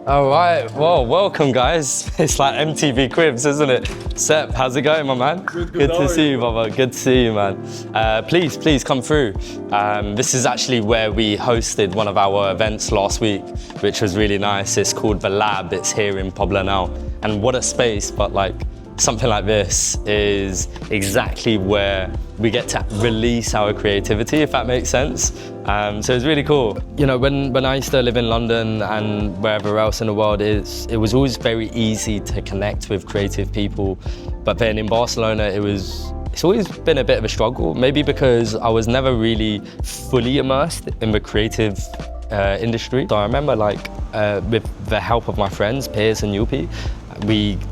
All right, well, welcome guys. It's like MTV Cribs, isn't it? Sep, how's it going, my man? Good to see you, brother. Good to see you, man. Please come through. This is actually where we hosted one of our events last week, which was really nice. It's called The Lab. It's here in Pobla now. And what a space, but like something like this is exactly where we get to release our creativity, if that makes sense. So it's really cool. You know, when I used to live in London and wherever else in the world, it was always very easy to connect with creative people. But then in Barcelona, it's always been a bit of a struggle, maybe because I was never really fully immersed in the creative industry. So I remember with the help of my friends, Piers and Yupi,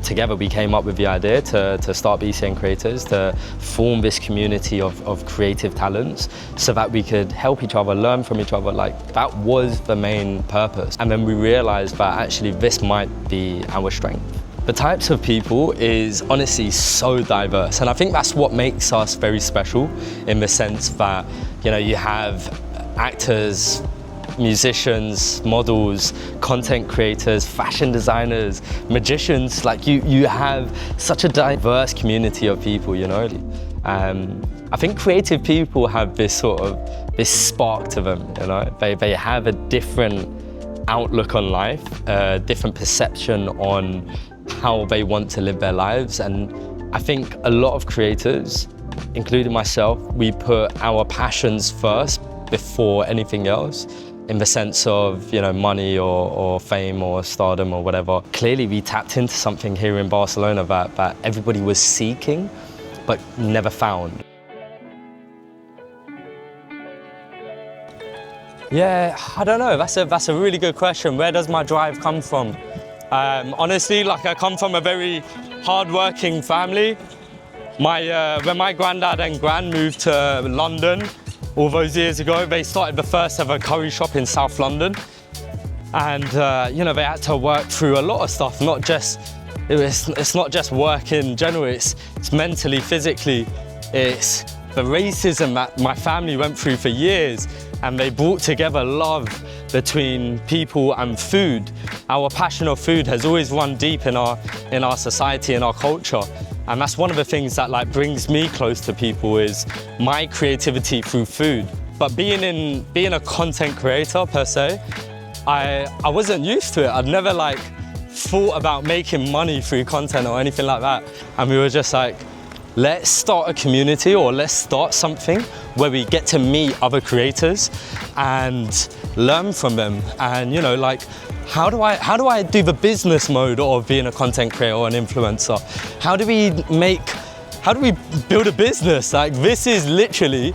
together we came up with the idea to start BCN Creators, to form this community of creative talents so that we could help each other, learn from each other. Like, that was the main purpose. And then we realized that actually this might be our strength. The types of people is honestly so diverse, and I think that's what makes us very special, in the sense that, you know, you have actors, musicians, models, content creators, fashion designers, magicians. Like you have such a diverse community of people, you know. I think creative people have this spark to them, you know. They have a different outlook on life, a different perception on how they want to live their lives. And I think a lot of creators, including myself, we put our passions first before anything else, in the sense of, you know, money or fame or stardom or whatever. Clearly we tapped into something here in Barcelona that everybody was seeking but never found. Yeah, I don't know, that's a really good question. Where does my drive come from? Honestly, like, I come from a very hard-working family. When my granddad and gran moved to London all those years ago, they started the first ever curry shop in South London. And you know, they had to work through a lot of stuff, it's not just work in general, it's mentally, physically, it's the racism that my family went through for years, and they brought together love between people and food. Our passion of food has always run deep in our society, in our culture. And that's one of the things that brings me close to people, is my creativity through food. But being a content creator per se, I wasn't used to it. I'd never thought about making money through content or anything like that. And we were just like, let's start a community, or let's start something where we get to meet other creators and learn from them. And, you know, how do I do the business mode of being a content creator or an influencer? How do we build a business? Like, this is literally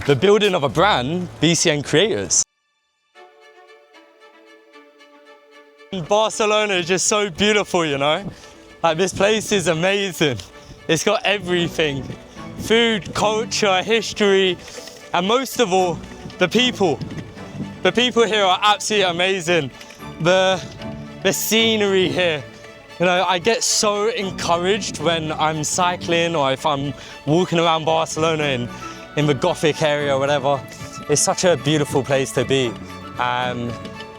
the building of a brand, BCN Creators. Barcelona is just so beautiful, you know? Like, this place is amazing. It's got everything: food, culture, history, and most of all, the people. The people here are absolutely amazing. The scenery here. You know, I get so encouraged when I'm cycling, or if I'm walking around Barcelona in the Gothic area or whatever. It's such a beautiful place to be.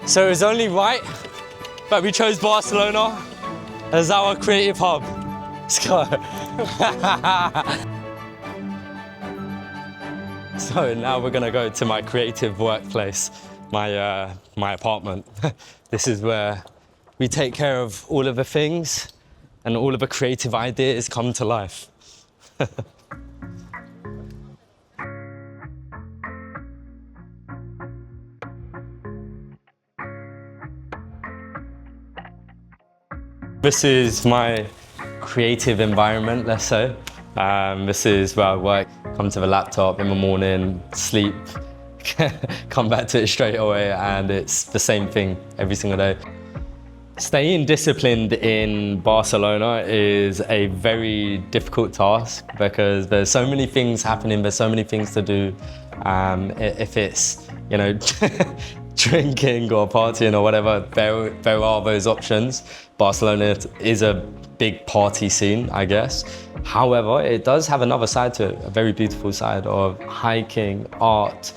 So it was only right that we chose Barcelona as our creative hub. Let's go. So now we're gonna go to my creative workplace, my apartment. This is where we take care of all of the things and all of the creative ideas come to life. This is my creative environment, let's say. This is where I work, come to the laptop in the morning, sleep, come back to it straight away, and it's the same thing every single day. Staying disciplined in Barcelona is a very difficult task, because there's so many things happening, there's so many things to do. If it's, you know, drinking or partying or whatever, there are those options. Barcelona is a big party scene, I guess. However, it does have another side to it, a very beautiful side of hiking, art,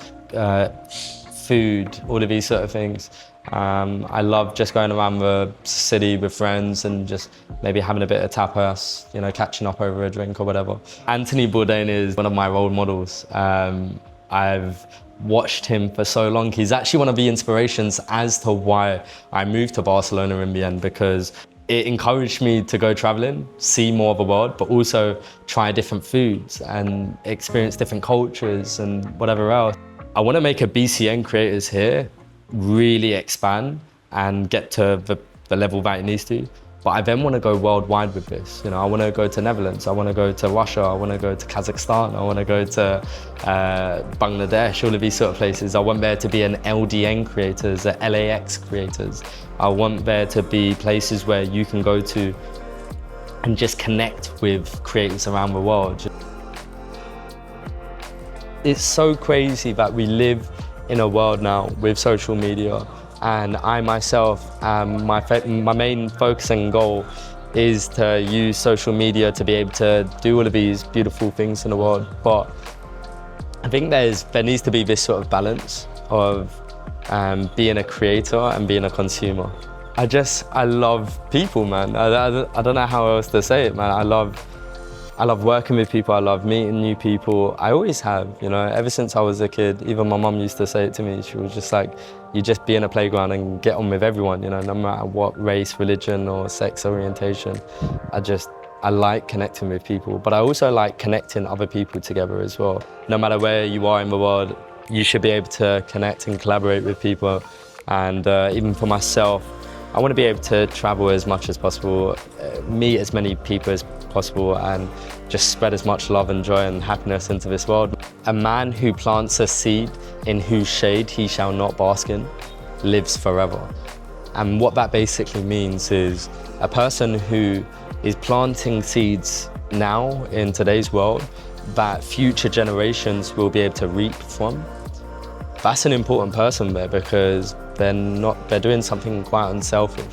food, all of these sort of things. I love just going around the city with friends and just maybe having a bit of tapas, you know, catching up over a drink or whatever. Anthony Bourdain is one of my role models. I've watched him for so long. He's actually one of the inspirations as to why I moved to Barcelona in the end, because it encouraged me to go traveling, see more of the world, but also try different foods and experience different cultures and whatever else. I want to make a BCN Creators here really expand and get to the level that it needs to. But I then want to go worldwide with this. You know, I want to go to Netherlands, I want to go to Russia, I want to go to Kazakhstan, I want to go to Bangladesh, all of these sort of places. I want there to be an LDN Creators, a LAX Creators. I want there to be places where you can go to and just connect with creators around the world. It's so crazy that we live in a world now with social media, and I myself, my main focus and goal is to use social media to be able to do all of these beautiful things in the world. But I think there needs to be this sort of balance of being a creator and being a consumer. I love people, man. I don't know how else to say it, man. I love working with people, I love meeting new people. I always have, you know, ever since I was a kid. Even my mum used to say it to me. She was just like, you just be in a playground and get on with everyone, you know, no matter what race, religion or sex orientation. I like connecting with people, but I also like connecting other people together as well. No matter where you are in the world, you should be able to connect and collaborate with people. And even for myself, I want to be able to travel as much as possible, meet as many people as possible, and just spread as much love and joy and happiness into this world. A man who plants a seed in whose shade he shall not bask in lives forever. And what that basically means is a person who is planting seeds now in today's world that future generations will be able to reap from. That's an important person there, because they're doing something quite unselfish.